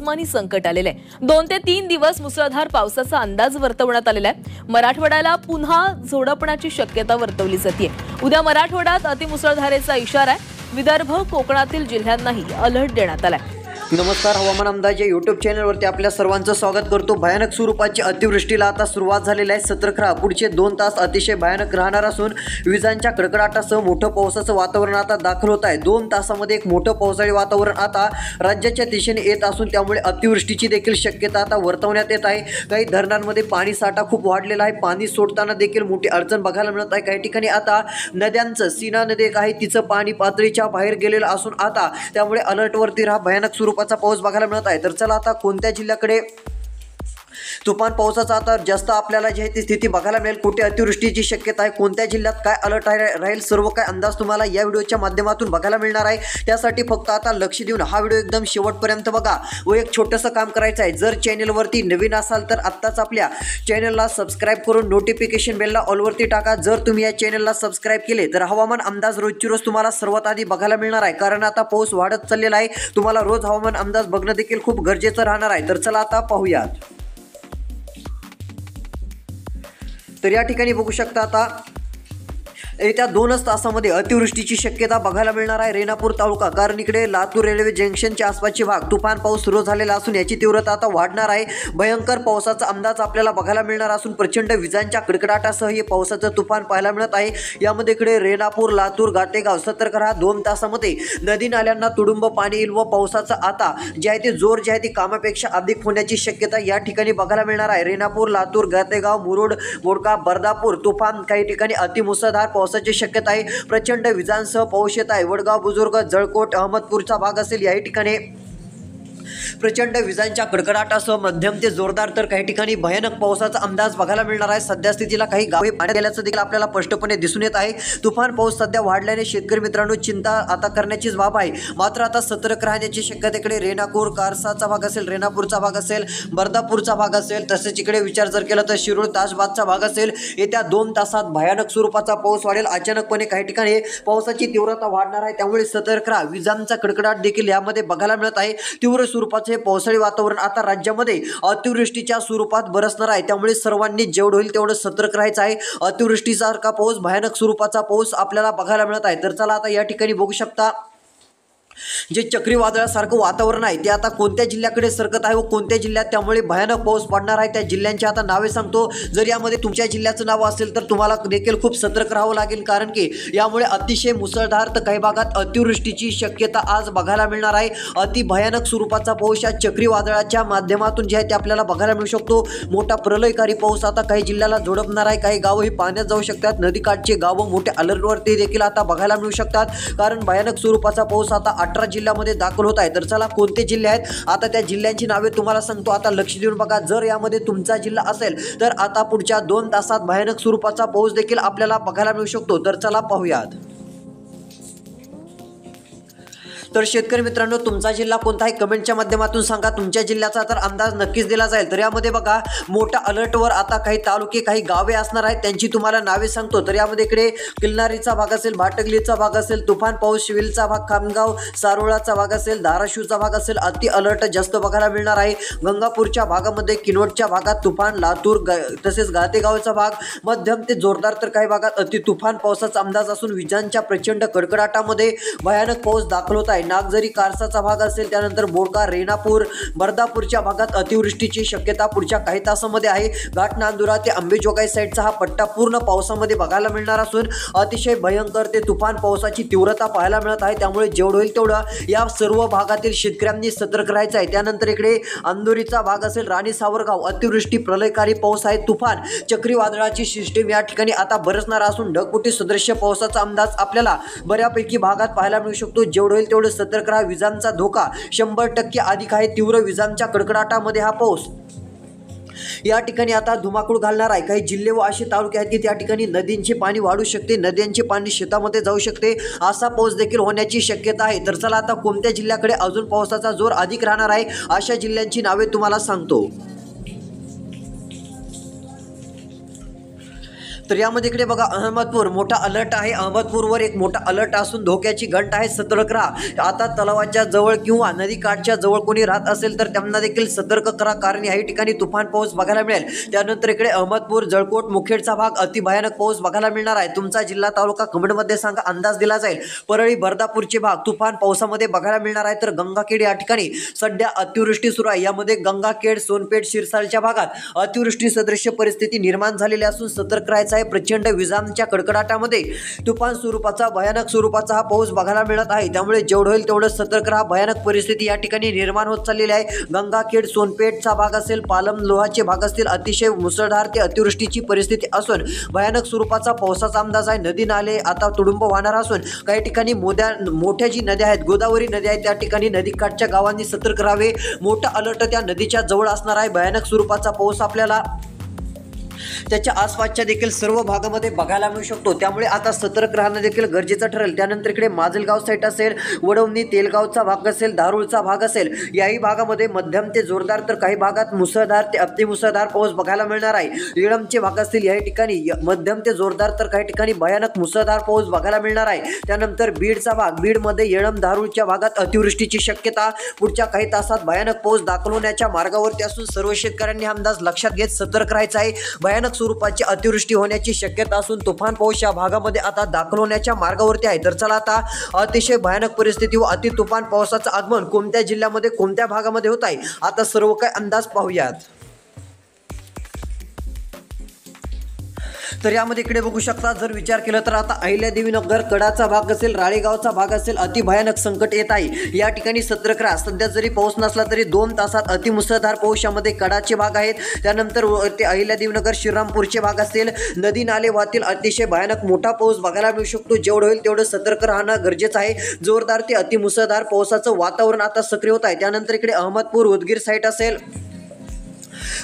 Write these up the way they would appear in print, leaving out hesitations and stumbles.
आसमानी संकट आलेलं आहे। 2 ते 3 दिवस मुसळधार पावसाचा अंदाज वर्तवण्यात आलेला आहे। मराठवाड्याला पुन्हा झोडपण्याची शक्यता वर्तवली जाते। उद्या मराठवाड्यात अतिमुसळधारेचा इशारा आहे। विदर्भ कोकणातील जिल्ह्यांनाही अलर्ट देण्यात आलाय। नमस्कार, हवामान अंदाज या यूट्यूब चॅनलवरती आपल्या सर्वांचं स्वागत करतो। भयानक स्वरूपाची अतिवृष्टीला आता सुरुवात झालेली आहे। सतर्क राहा, पुढचे 2 तास अतिशय भयानक राहणार असून विजांच्या कडकडाटासह मोठं पावसाचं वातावरण आता दाखल होत आहे। 2 तासामध्ये एक मोठं पावसाळी वातावरण आता राज्याच्या दिशेने येत असून त्यामुळे अतिवृष्टीची देखील शक्यता आता वर्तवण्यात येत आहे। काही धरणांमध्ये पाणी साठा खूप वाढलेला आहे। पाणी सोडताना देखील मोठी अडचण बघायला मिळत आहे। काही ठिकाणी आता नद्यांचं सीना नदी एक आहे तिचं पाणी पातळीच्या बाहेर गेलेलं असून आता त्यामुळे अलर्टवरती राहा। भयानक स्वरूपाचा पाऊस बघायला मिळत आहे। तर चला आता कोणत्या जिल्ह्याकडे तुफान पावसाचा आता जास्त आपल्याला जी आहे ती स्थिती बघायला मिळेल, कुठे अतिवृष्टीची शक्यता आहे, कोणत्या जिल्ह्यात काय अलर्ट राहील, सर्व काय अंदाज तुम्हाला या व्हिडिओच्या माध्यमातून बघायला मिळणार आहे। त्यासाठी फक्त आता लक्ष देऊन हा व्हिडिओ एकदम शेवटपर्यंत बघा व एक छोटंसं काम करायचं आहे। जर चॅनलवरती नवीन असाल तर आत्ताच आपल्या चॅनलला सबस्क्राईब करून नोटिफिकेशन बेलला ऑलवरती टाका। जर तुम्ही या चॅनलला सबस्क्राईब केले तर हवामान अंदाज रोजची रोज तुम्हाला सर्वात आधी बघायला मिळणार आहे, कारण आता पाऊस वाढत चाललेला आहे। तुम्हाला रोज हवामान अंदाज बघणं देखील खूप गरजेचं राहणार आहे। तर चला आता पाहूयात। तर या ठिकाणी बघू शकता आता येत्या 2च तासामध्ये अतिवृष्टीची शक्यता बघायला मिळणार आहे। रेणापूर तालुका, कारण इकडे लातूर रेल्वे जंक्शनच्या आसपासचे भाग तुफान पाऊस सुरू झालेला असून याची तीव्रता आता वाढणार आहे। भयंकर पावसाचा अंदाज आपल्याला बघायला मिळणार असून प्रचंड विजांच्या कडकडाटासह हे पावसाचं तुफान पाहायला मिळत आहे। यामध्ये इकडे रेणापूर, लातूर, गातेगाव सतर्क राहा। 2 तासामध्ये नदी नाल्यांना तुडुंब पाणी येईल व पावसाचं आता जे आहे ते जोर जे आहे ती कामापेक्षा अधिक होण्याची शक्यता या ठिकाणी बघायला मिळणार आहे। रेणापूर, लातूर, गातेगाव, मुरुड, मोडका, बर्दापूर तुफान, काही ठिकाणी अतिमुसळधार पावसाची शक्यता आहे। प्रचंड विजांसह पाऊस येत आहे। वडगाव, बुजुर्ग, जळकोट, अहमदपूरचा भाग असेल याही ठिकाणी प्रचंड विजांच्या कडकडाटासह मध्यम ते जोरदार तर काही ठिकाणी भयानक पावसाचा अंदाज बघायला मिळणार आहे। सध्या स्थितीला काही गावे पाण्यात गेल्याचं देखील आपल्याला स्पष्टपणे दिसून येत आहे। तुफान पाऊस सध्या वाढल्याने शेतकरी मित्रांनो चिंता आता करण्याचीच बाब आहे। मात्र आता सतर्क राहण्याची शक्यता इकडे रेणापूर, कारसाचा भाग असेल, रेणापूरचा भाग असेल, बर्दापूरचा भाग असेल, तसेच इकडे विचार जर केला तर शिरूर, तासबादचा भाग असेल। येत्या 2 तासात भयानक स्वरूपाचा पाऊस वाढेल। अचानकपणे काही ठिकाणी पावसाची तीव्रता वाढणार आहे, त्यामुळे सतर्क राहा। विजांचा कडकडाट देखील यामध्ये बघायला मिळत आहे। तीव्र स्वरूपाचे पावसाळी वातावरण आता राज्यामध्ये अतिवृष्टीच्या स्वरूपात बरसणार आहे, त्यामुळे सर्वांनी जेवढं होईल तेवढं सतर्क राहायचं आहे। अतिवृष्टीसारखा पाऊस, भयानक स्वरूपाचा पाऊस आपल्याला बघायला मिळत आहे। तर चला आता या ठिकाणी बघू शकता जे चक्रीवादळासारखं वातावरण आहे ते आता कोणत्या जिल्ह्याकडे सरकत आहे व कोणत्या जिल्ह्यात त्यामुळे भयानक पाऊस पडणार आहे त्या जिल्ह्यांची आता नावे सांगतो। जर यामध्ये तुमच्या जिल्ह्याचं नाव असेल तर तुम्हाला देखील खूप सतर्क राहावं लागेल, कारण की यामुळे अतिशय मुसळधार तर काही भागात अतिवृष्टीची शक्यता आज बघायला मिळणार आहे। अति भयानक स्वरूपाचा पाऊस या चक्रीवादळाच्या माध्यमातून जे आहे ते आपल्याला बघायला मिळू शकतो। मोठा प्रलयकारी पाऊस आता काही जिल्ह्याला झोडपणार आहे। काही गावं ही पाण्यात जाऊ शकतात। नदीकाठचे गावं मोठ्या अलर्टवरती देखील आता बघायला मिळू शकतात, कारण भयानक स्वरूपाचा पाऊस आता 18 जिल्ह्यामध्ये दाखल होत आहे। तर चला कोणते जिल्हे आहेत आता त्या जिल्ह्यांची नावे तुम्हाला सांगतो। आता लक्ष देऊन बघा, जर यामध्ये तुमचा जिल्हा असेल तर आता पुढच्या 2 तासात भयानक स्वरूपाचा पाऊस देखील आपल्याला बघायला मिळू शकतो। तर चला पाहूयात। तर शेतकरी मित्रांनो, तुमचा जिल्हा कोणता आहे कमेंटच्या माध्यमातून सांगा। तुमच्या जिल्ह्याचा तर अंदाज नक्कीच दिला जाईल। तर यामध्ये बघा मोठा अलर्टवर आता काही तालुके, काही गावे असणार आहेत, त्यांची तुम्हाला नावे सांगतो। तर यामध्ये इकडे किल्लारीचा भाग असेल, भाटगलीचा भाग असेल, तुफान पाऊस, शिविलचा भाग, खामगाव, सारोळाचा भाग असेल, धाराशिवचा भाग असेल, अति अलर्ट जास्त बघायला मिळणार आहे। गंगापूरच्या भागामध्ये, किनवटच्या भागात तुफान, लातूर तसेच गातेगावचा भाग मध्यम ते जोरदार तर काही भागात अति तुफान पावसाचा अंदाज असून विजांच्या प्रचंड कडकडाटामध्ये भयानक पाऊस दाखल होत आहे। नागझरी, कारसाचा भाग असेल, त्यानंतर बोडका, रेणापूर, बर्दापूरच्या भागात अतिवृष्टीची शक्यता पुढच्या काही तासामध्ये आहे। घाटनांदुरा ते अंबेजोगाई साईडचा हा पट्टा पूर्ण पावसामध्ये बघायला मिळणार असून अतिशय भयंकर ते तुफान पावसाची तीव्रता पाहायला मिळत आहे, त्यामुळे जेवढं होईल तेवढं या सर्व भागातील शेतकऱ्यांनी सतर्क राहायचं आहे। त्यानंतर इकडे अंदोरीचा भाग असेल, राणी सावरगाव, अतिवृष्टी, प्रलयकारी पाऊस आहे। तुफान चक्रीवादळाची सिस्टीम या ठिकाणी आता बरसणार असून ढगफुटी सदृश्य पावसाचा अंदाज आपल्याला बऱ्यापैकी भागात पाहायला मिळू शकतो। जेवढं होईल तेवढं सतर्क राहा। विजांचा धोका 100% अधिक आहे। तीव्र विजांच्या कडकडाटामध्ये हा पाऊस या ठिकाणी आता धुमाकूळ घालणार आहे। काही जिल्हे व असे तालुके आहेत की त्या ठिकाणी नदींचे पाणी वाढू शकते, नद्यांचे पाणी शेतामध्ये जाऊ शकते, असा पाऊस देखील होण्याची शक्यता आहे। तर चला आता कोणत्या जिल्ह्याकडे अजून पावसाचा जोर अधिक राहणार आहे अशा जिल्ह्यांची नावे तुम्हाला सांगतो। तर यामध्ये इकडे बघा अहमदपूर मोठा अलर्ट आहे. अहमदपूरवर एक मोठा अलर्ट असून धोक्याची घंटा आहे. सतर्क राहा. आता तलावाच्या जवळ किंवा नदीकाठच्या जवळ कोणी राहत असेल तर त्यांना देखील सतर्क करा, कारण याही ठिकाणी तुफान पाऊस बघायला मिळेल. त्यानंतर इकडे अहमदपूर, जळकोट, मुखेडचा भाग अति भयानक पाऊस बघायला मिळणार आहे. तुमचा जिल्हा तालुका कमेंटमध्ये सांगा, अंदाज दिला जाईल. परळी, बर्दापूरचे भाग तुफान पावसामध्ये बघायला मिळणार आहे. तर गंगाखेड या ठिकाणी सध्या अतिवृष्टी सुरू आहे. यामध्ये गंगाखेड, सोनपेठ, शिरसालच्या भागात अतिवृष्टी सदृश्य परिस्थिती निर्माण झालेली असून सतर्क राहायचं आहे. प्रचंड विजांच्या कडकडाटामध्ये तुफान स्वरूपाचा, भयानक स्वरूपाचा हा पाऊस बघायला मिळत आहे. त्यामुळे जेवढं होईल तेवढं सतर्क राहा. भयानक परिस्थिती या ठिकाणी निर्माण होत चाललेली आहे. गंगाखेड, सोनपेठचा भाग असेल, पालम, लोहाचे भाग असतील, अतिशय मुसळधार ते अतिवृष्टीची परिस्थिती असून भयानक स्वरूपाचा पावसाचा अंदाज आहे. नदी नाले आता तुडुंब वाहणार असून काही ठिकाणी मोठ्या जी नद्या आहेत, गोदावरी नदी आहेत, त्या ठिकाणी नदीकाठच्या गावांनी सतर्क राहावे. मोठा अलर्ट त्या नदीच्या जवळ असणार आहे. भयानक स्वरूपाचा पाऊस आपल्याला त्याच्या आसपासच्या देखील सर्व भागामध्ये बघायला मिळू शकतो. त्यामुळे आता सतर्क राहणं देखील गरजेचं ठरेल. त्यानंतर इकडे माजलगाव साईट असेल, वडवणी, तेलगावचा भाग असेल, दारुळचा भाग असेल, याही भागामध्ये मध्यम ते जोरदार तर काही भागात मुसळधार ते अतिमुसळधार पाऊस बघायला मिळणार आहे. येळंबचे भाग असतील, याही ठिकाणी मध्यम ते जोरदार तर काही ठिकाणी भयानक मुसळधार पाऊस बघायला मिळणार आहे. त्यानंतर बीडचा भाग, बीडमध्ये येळंब, दारुळच्या भागात अतिवृष्टीची शक्यता पुढच्या काही तासात भयानक पाऊस दाखल होण्याच्या मार्गावरती असून सर्व शेतकऱ्यांनी हा अंदाज लक्षात घेत सतर्क राहायचं आहे. भयानक स्वरूपाची अतिवृष्टी होण्याची शक्यता असून तुफान पाऊस या भागामध्ये आता दाखल होण्याच्या मार्गावरती आहे. तर चला आता अतिशय भयानक परिस्थिती व अति तुफान पावसाचं आगमन कोणत्या जिल्ह्यामध्ये, कोणत्या भागामध्ये होत आहे, आता सर्व काही अंदाज पाहूयात. तर यामध्ये इकडे बघू शकता, जर विचार केला तर आता अहिल्यादेवीनगर, कडाचा भाग असेल, राळेगावचा भाग असेल, अति भयानक संकट येत आहे. या ठिकाणी सतर्क राहा. सध्या जरी पाऊस नसला तरी 2 तासात अतिमुसळधार पाऊस यामध्ये कडाचे भाग आहेत. त्यानंतर ते अहिल्यादेवीनगर, श्रीरामपूरचे भाग असतील, नदी नाले वाहतील, अतिशय भयानक मोठा पाऊस बघायला मिळू शकतो. जेवढं होईल तेवढं सतर्क राहणं गरजेचं आहे. जोरदार ते अतिमुसळधार पावसाचं वातावरण आता सक्रिय होत आहे. त्यानंतर इकडे अहमदपूर, उदगीर साईट असेल,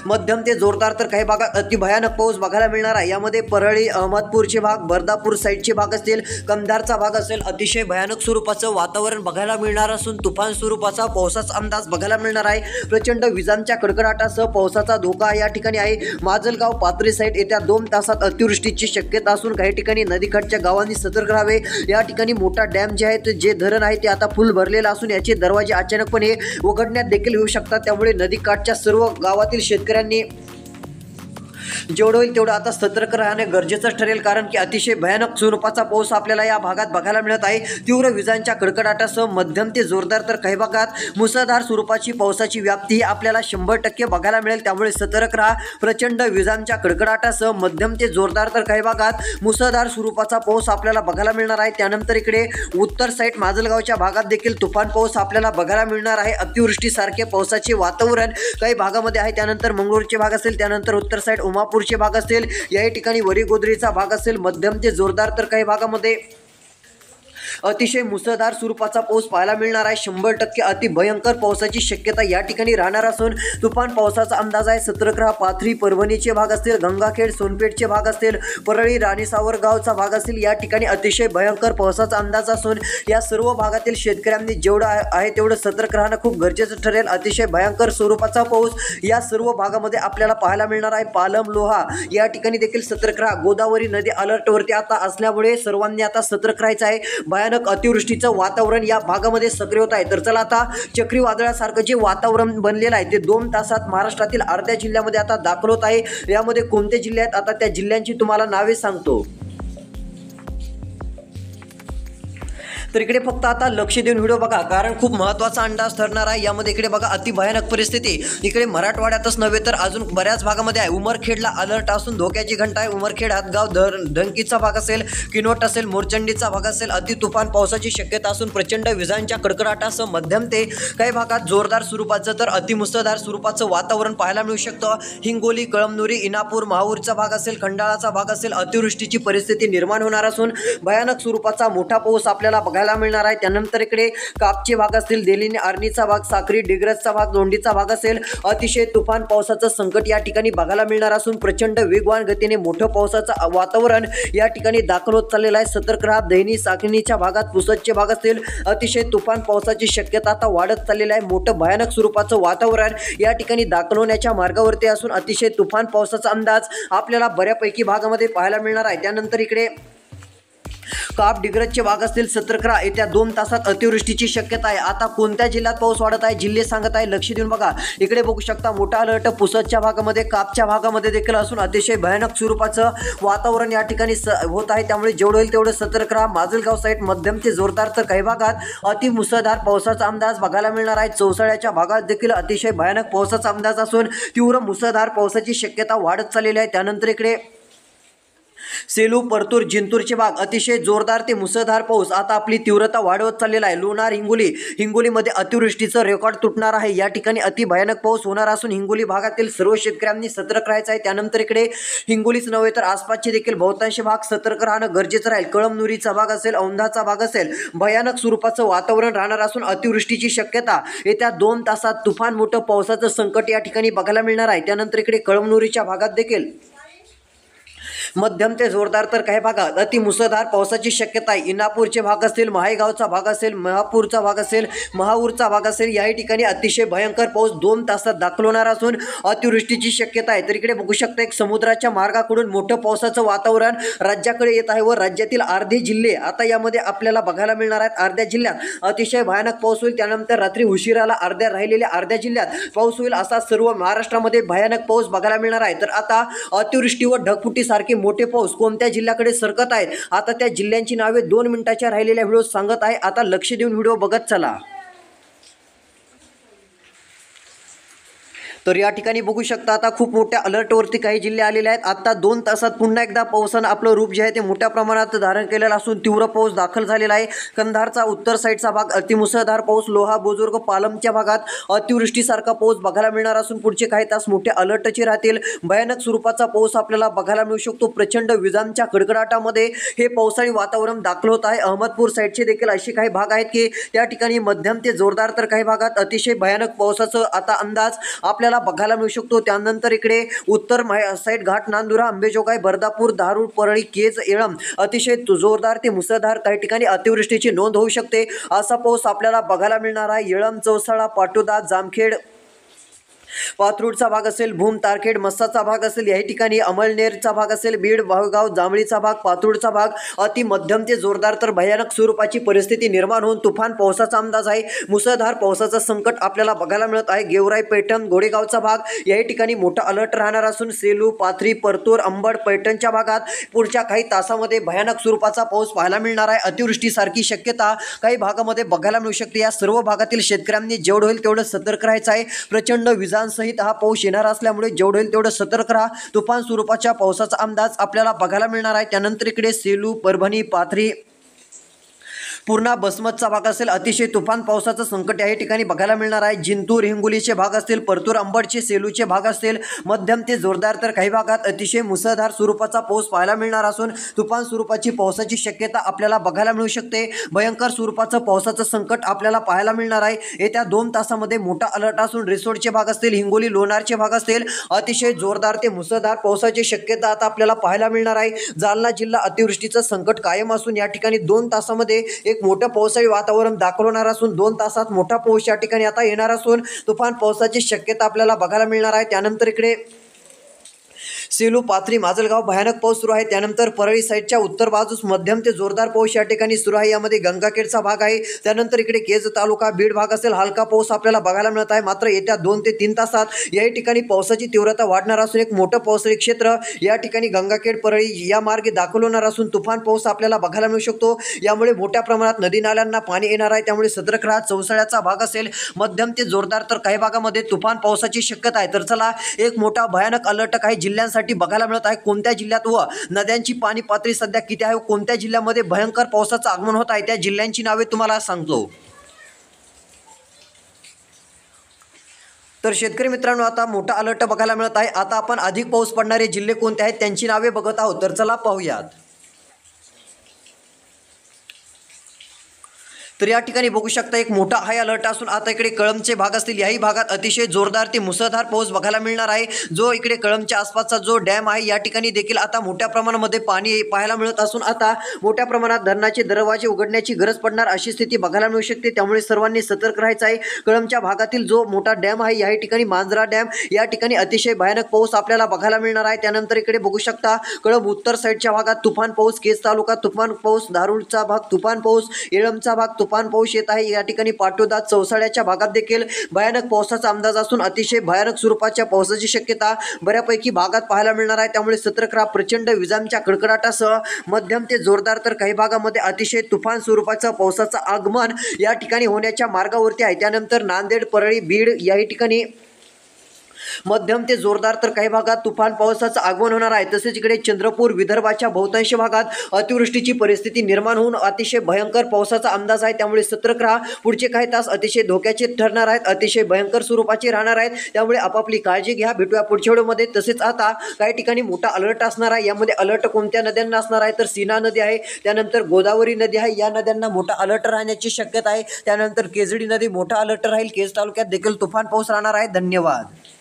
मध्यम ते जोरदार तर काही भागात अति भयानक पाऊस बघायला मिळणार आहे. यामध्ये परळी, अहमदपूरचे भाग, बर्दापूर साईडचे भाग असतील, कंधारचा भाग असेल, अतिशय भयानक स्वरूपाचं वातावरण बघायला मिळणार असून तुफान स्वरूपाचा पावसाचा अंदाज बघायला मिळणार आहे. प्रचंड विजांच्या कडकडाटासह पावसाचा धोका या ठिकाणी आहे. माजलगाव, पाथरी साईड येत्या 2 तासात अतिवृष्टीची शक्यता असून काही ठिकाणी नदीकाठच्या गावांनी सतर्क राहावे. या ठिकाणी मोठा डॅम जे आहे, जे धरण आहे, ते आता फुल भरलेलं असून याचे दरवाजे अचानकपणे उघडण्यात देखील येऊ शकतात. त्यामुळे नदीकाठच्या सर्व गावातील शेतकऱ्यांनी जेवढं होईल तेवढं आता सतर्क राहणे गरजेचं ठरेल, कारण की अतिशय भयानक स्वरूपाचा पाऊस आपल्याला या भागात बघायला मिळत आहे. तीव्र विजांच्या कडकडाटासह मध्यम ते जोरदार तर काही भागात मुसळधार स्वरूपाची पावसाची व्याप्ती ही आपल्याला 100% बघायला मिळेल. त्यामुळे सतर्क राहा. प्रचंड विजांच्या कडकडाटासह मध्यम ते जोरदार तर काही भागात मुसळधार स्वरूपाचा पाऊस आपल्याला बघायला मिळणार आहे. त्यानंतर इकडे उत्तर साईड माजलगावच्या भागात देखील तुफान पाऊस आपल्याला बघायला मिळणार आहे. अतिवृष्टीसारखे पावसाचे वातावरण काही भागामध्ये आहे. त्यानंतर मंगळूरचे भाग असेल, त्यानंतर उत्तर साईड उमापूरचे भाग असतील, याही ठिकाणी वरीगोद्रीचा भाग असेल, मध्यम ते जोरदार तर काही भागामध्ये अतिशय मुसळधार स्वरूपाचा पाऊस पाहायला मिळणार आहे. 100% अति भयंकर पावसाची शक्यता या ठिकाणी राहणार असून तुफान पावसाचा अंदाज आहे. सतर्क राहा. पाथरी, परभणीचे भाग असतील, गंगाखेड, सोनपेठचे भाग असतील, परळी, राणीसावरगावचा भाग असतील, या ठिकाणी अतिशय भयंकर पावसाचा अंदाज असून या सर्व भागातील शेतकऱ्यांनी जेवढं आहे तेवढं सतर्क राहणं खूप गरजेचं ठरेल. अतिशय भयंकर स्वरूपाचा पाऊस या सर्व भागामध्ये आपल्याला पाहायला मिळणार आहे. पालम, लोहा या ठिकाणी देखील सतर्क राहा. गोदावरी नदी अलर्टवरती आता असल्यामुळे सर्वांनी आता सतर्क राहायचं आहे. भयानक अतिवृष्टीचं वातावरण या भागामध्ये सक्रिय होत आहे. तर चला आता चक्रीवादळासारखं जे वातावरण बनलेलं आहे ते 2 तासात महाराष्ट्रातील अर्ध्या जिल्ह्यामध्ये आता दाखल होत आहे. यामध्ये कोणते जिल्हे आहेत, आता त्या जिल्ह्यांची तुम्हाला नावे सांगतो. तर इकडे फक्त आता लक्ष देऊन व्हिडिओ बघा, कारण खूप महत्त्वाचा अंदाज ठरणार आहे. यामध्ये इकडे बघा अति भयानक परिस्थिती इकडे मराठवाड्यातच नव्हे तर अजून बऱ्याच भागामध्ये आहे. उमरखेडला अलर्ट असून धोक्याची घंटा आहे. उमरखेड, हातगाव, धनकीचा भाग असेल, किनवट असेल, मोरचंडीचा भाग असेल, अति तुफान पावसाची शक्यता असून प्रचंड विजांच्या कडकडाटासह मध्यम ते काही भागात जोरदार स्वरूपाचं तर अतिमुसळधार स्वरूपाचं वातावरण पाहायला मिळू शकतं. हिंगोली, कळमनुरी, इनापूर, माहूरचा भाग असेल, खंडाळाचा भाग असेल, अतिवृष्टीची परिस्थिती निर्माण होणार असून भयानक स्वरूपाचा मोठा पाऊस आपल्याला बघायला मिळणार आहे। त्यानंतर इकडे कापचे भाग असतील, देलिनी आर्नीचा भाग, साक्री डिग्रजचा भाग, लोंढीचा भाग असेल, अतिशय तुफान पावसाचं संकट या ठिकाणी बघायला मिळणार असून प्रचंड वेगवान गतीने मोठं पावसाचं वातावरण या ठिकाणी दाखल होत चाललेलं आहे। सतर्क राहा। दैनी साखनीच्या भागात, पुसदचे भाग असतील, अतिशय तुफान पावसाची शक्यता आता वाढत चाललेली आहे। मोठं भयानक स्वरूपाचं वातावरण या ठिकाणी दाखल होण्याच्या मार्गावरती असून अतिशय तुफान पावसाचा अंदाज आपल्याला बऱ्यापैकी भागामध्ये पाहायला मिळणार आहे। त्यानंतर इकडे काप डिग्रजचे भाग असतील, सतर्क राहा। येत्या 2 तासात अतिवृष्टीची शक्यता आहे। आता कोणत्या जिल्ह्यात पाऊस वाढत आहे, जिल्हे सांगत आहे, लक्ष देऊन बघा। इकडे बघू शकता मोठा अलर्ट पुसदच्या भागामध्ये, कापच्या भागामध्ये देखील असून अतिशय भयानक स्वरूपाचं वातावरण या ठिकाणी होत आहे। त्यामुळे जेवढं होईल तेवढं सतर्क राहा। माजलगाव साईड मध्यम ते जोरदार तर काही भागात अति मुसळधार पावसाचा अंदाज बघायला मिळणार आहे। चौसाळ्याच्या भागात देखील अतिशय भयानक पावसाचा अंदाज असून तीव्र मुसळधार पावसाची शक्यता वाढत चाललेली आहे। त्यानंतर इकडे सेलू, परतूर, जिंतूरचे भाग अतिशय जोरदार ते मुसळधार पाऊस आता आपली तीव्रता वाढवत चाललेला आहे। लोणार, हिंगोलीमध्ये अतिवृष्टीचं रेकॉर्ड तुटणार आहे। या ठिकाणी अति भयानक पाऊस होणार असून हिंगोली भागातील सर्व शेतकऱ्यांनी सतर्क राहायचं आहे। त्यानंतर इकडे हिंगोलीच नव्हे तर आसपासचे देखील बहुतांश भाग सतर्क राहणं गरजेचं राहील। कळमनुरीचा भाग असेल, औंधाचा भाग असेल, भयानक स्वरूपाचं वातावरण राहणार असून अतिवृष्टीची शक्यता येत्या 2 तासात तुफान मोठं पावसाचं संकट या ठिकाणी बघायला मिळणार आहे। त्यानंतर इकडे कळमनुरीच्या भागात देखील मध्यम ते जोरदार तर काही भागात अति मुसळधार पावसाची शक्यता आहे। इनापूरचे भाग असतील, महागावचा भाग असेल, महापूरचा भाग असेल, महाऊरचा भाग असेल, याही ठिकाणी अतिशय भयंकर पाऊस 2 तासात दाखल होणार असून अतिवृष्टीची शक्यता आहे। तर इकडे बघू शकता एक समुद्राच्या मार्गाकडून मोठं पावसाचं वातावरण राज्याकडे येत आहे व राज्यातील अर्धे जिल्हे आता यामध्ये आपल्याला बघायला मिळणार आहेत। अर्ध्या जिल्ह्यात अतिशय भयानक पाऊस होईल। त्यानंतर रात्री उशिराला राहिलेल्या अर्ध्या जिल्ह्यात पाऊस होईल। असा सर्व महाराष्ट्रामध्ये भयानक पाऊस बघायला मिळणार आहे। तर आता अतिवृष्टी व ढगफुटीसारखे मोठे पाऊस कोणत्या जिल्ह्याकडे सरकत आहेत, आता त्या जिल्ह्यांची नावे 2 मिनिटाच्या राहिलेल्या व्हिडिओ सांगत आहे। आता लक्ष देऊन व्हिडिओ बघत चला। तर या ठिकाणी बघू शकता आता खूप मोठ्या अलर्टवरती काही जिल्हे आलेले आहेत। आता 2 तासात पुन्हा एकदा पावसानं आपलं रूप जे आहे ते मोठ्या प्रमाणात धारण केलेलं असून तीव्र पाऊस दाखल झालेला आहे। कंधारचा उत्तर साईडचा भाग अतिमुसळधार पाऊस, लोहा, बुजुर्ग, पालमच्या भागात अतिवृष्टीसारखा पाऊस बघायला मिळणार असून पुढचे काही तास मोठे अलर्टचे राहतील। भयानक स्वरूपाचा पाऊस आपल्याला बघायला मिळू शकतो। प्रचंड विजांच्या कडकडाटामध्ये हे पावसाळी वातावरण दाखल होत आहे। अहमदपूर साईडचे देखील असे काही भाग आहेत की त्या ठिकाणी मध्यम ते जोरदार तर काही भागात अतिशय भयानक पावसाचं आता अंदाज आपल्याला बघायला मिळू शकतो। त्यानंतर इकडे उत्तर साईड घाट, नांदुरा, अंबेजोगाई, बर्दापूर, धारूर, परळी, केज, येळम अतिशय जोरदार ते मुसळधार काही ठिकाणी अतिवृष्टीची नोंद होऊ शकते असा पाऊस आपल्याला बघायला मिळणार आहे। येळम, चौसाळा, पाटोदा, जामखेड, पाथरूडचा भाग असेल, भूम, तारखेड, मस्साचा भाग असेल, याही ठिकाणी अमळनेरचा भाग असेल, बीड, भाऊगाव, जांभळीचा भाग, पाथरूडचा भाग अति मध्यम ते जोरदार तर भयानक स्वरूपाची परिस्थिती निर्माण होऊन तुफान पावसाचा अंदाज आहे। मुसळधार पावसाचं संकट आपल्याला बघायला मिळत आहे। गेवराई, पैठण, घोडेगावचा भाग याही ठिकाणी मोठा अलर्ट राहणार असून सेलू, पाथरी, परतूर, अंबड, पैठणच्या भागात पुढच्या काही तासामध्ये भयानक स्वरूपाचा पाऊस पाहायला मिळणार आहे। अतिवृष्टीसारखी शक्यता काही भागामध्ये बघायला मिळू शकते। या सर्व भागातील शेतकऱ्यांनी जेवढं होईल तेवढं सतर्क राहायचं आहे। प्रचंड विजांसहित हा पाऊस येणार असल्यामुळे जेवढं होईल तेवढं सतर्क राहा। तुफान स्वरूपाच्या पावसाचा अंदाज आपल्याला बघायला मिळणार आहे। त्यानंतर इकडे सेलू, परभणी, पाथरी, पूर्णा, बसमतचा भाग असेल, अतिशय तुफान पावसाचं संकट याही ठिकाणी बघायला मिळणार आहे। जिंतूर, हिंगोलीचे भाग असतील, परतूर, अंबडचे, सेलूचे भाग असतील, मध्यम ते जोरदार तर काही भागात अतिशय मुसळधार स्वरूपाचा पाऊस पाहायला मिळणार असून तुफान स्वरूपाची पावसाची शक्यता आपल्याला बघायला मिळू शकते। भयंकर स्वरूपाचं पावसाचं संकट आपल्याला पाहायला मिळणार आहे। येत्या 2 तासामध्ये मोठा अलर्ट असून रिसोडचे भाग असतील, हिंगोली, लोणारचे भाग असतील, अतिशय जोरदार ते मुसळधार पावसाची शक्यता आता आपल्याला पाहायला मिळणार आहे। जालना जिल्हा अतिवृष्टीचं संकट कायम असून या ठिकाणी 2 तासामध्ये एक मोठं पावसाळी वातावरण दाखल होणार असून 2 तासात मोठा पाऊस या ठिकाणी आता येणार असून तुफान पावसाची शक्यता आपल्याला बघायला मिळणार आहे। त्यानंतर इकडे सेलू, पाथरी, माजलगाव भयानक पाऊस सुरू आहे। त्यानंतर परळी साईडच्या उत्तर बाजूस मध्यम ते जोरदार पाऊस या ठिकाणी सुरू आहे। यामध्ये गंगाखेडचा भाग आहे। त्यानंतर इकडे केज तालुका, बीड भाग असेल, हलका पाऊस आपल्याला बघायला मिळत आहे। मात्र येत्या 2 ते 3 तासात याही ठिकाणी पावसाची तीव्रता वाढणार असून एक मोठं पावसाळी क्षेत्र या ठिकाणी गंगाखेड, परळी या मार्गे दाखल होणार असून तुफान पाऊस आपल्याला बघायला मिळू शकतो। यामुळे मोठ्या प्रमाणात नदी नाल्यांना पाणी येणार आहे, त्यामुळे सतर्क राहा। चौसाळ्याचा भाग असेल, मध्यम ते जोरदार तर काही भागामध्ये तुफान पावसाची शक्यता आहे। तर चला एक मोठा भयानक अलर्ट काही जिल्ह्यांसाठी बघायला मिळत आहे। कोणत्या जिल्ह्यात व नद्यांची पाणी पातळी सध्या किती आहे, कोणत्या जिल्ह्यामध्ये भयंकर पावसाचं आगमन होत आहे, त्या जिल्ह्यांची नावे तुम्हाला सांगतो। तर शेतकरी मित्रांनो आता मोठा अलर्ट बघायला मिळत आहे। आता आपण अधिक पाऊस पडणारे जिल्हे कोणते आहेत त्यांची नावे बघत आहोत। तर चला पाहूयात। तर या ठिकाणी बघू शकता एक मोठा हाय अलर्ट असून आता इकडे कळंबचे भाग असतील याही भागात अतिशय जोरदार ते मुसळधार पाऊस बघायला मिळणार आहे। जो इकडे कळंबच्या आसपासचा जो डॅम आहे या ठिकाणी देखील आता मोठ्या प्रमाणामध्ये पाणी पाहायला मिळत असून आता मोठ्या प्रमाणात धरणाचे दरवाजे उघडण्याची गरज पडणार अशी स्थिती बघायला मिळू शकते। त्यामुळे सर्वांनी सतर्क राहायचं आहे। कळंबच्या भागातील जो मोठा डॅम आहे या ठिकाणी मांजरा डॅम या ठिकाणी अतिशय भयानक पाऊस आपल्याला बघायला मिळणार आहे। त्यानंतर इकडे बघू शकता कळंब उत्तर साईडच्या भागात तुफान पाऊस, केज तालुका तुफान पाऊस, धारूरचा भाग तुफान पाऊस, येळंबचा भाग तुफान पाऊस येत आहे। या ठिकाणी पाटोदा चौसाळ्याच्या भागात देखील भयानक पावसाचा अंदाज असून अतिशय भयानक स्वरूपाच्या पावसाची शक्यता बऱ्यापैकी भागात पाहायला मिळणार आहे। त्यामुळे सतर्क राहा। प्रचंड विजांच्या कडकडाटासह मध्यम ते जोरदार तर काही भागामध्ये अतिशय तुफान स्वरूपाचं पावसाचं आगमन या ठिकाणी होण्याच्या मार्गावरती आहे। त्यानंतर नांदेड, परळी, बीड या ठिकाणी मध्यम ते जोरदार तर काही भागात तुफान पावसाचं आगमन होणार आहे। तसेच इकडे चंद्रपूर, विदर्भाच्या बहुतांश भागात अतिवृष्टीची परिस्थिती निर्माण होऊन अतिशय भयंकर पावसाचा अंदाज आहे। त्यामुळे सतर्क राहा। पुढचे काही तास अतिशय धोक्याचे ठरणार आहेत, अतिशय भयंकर स्वरूपाचे राहणार आहेत। त्यामुळे आपापली काळजी घ्या। भेटूया पुढच्या व्हिडिओमध्ये। तसेच आता काही ठिकाणी मोठा अलर्ट असणार आहे। यामध्ये अलर्ट कोणत्या नद्यांना असणार आहे तर सीना नदी आहे, त्यानंतर गोदावरी नदी आहे, या नद्यांना मोठा अलर्ट राहण्याची शक्यता आहे। त्यानंतर केजडी नदी मोठा अलर्ट राहील। केज तालुक्यात देखील तुफान पाऊस राहणार आहे। धन्यवाद।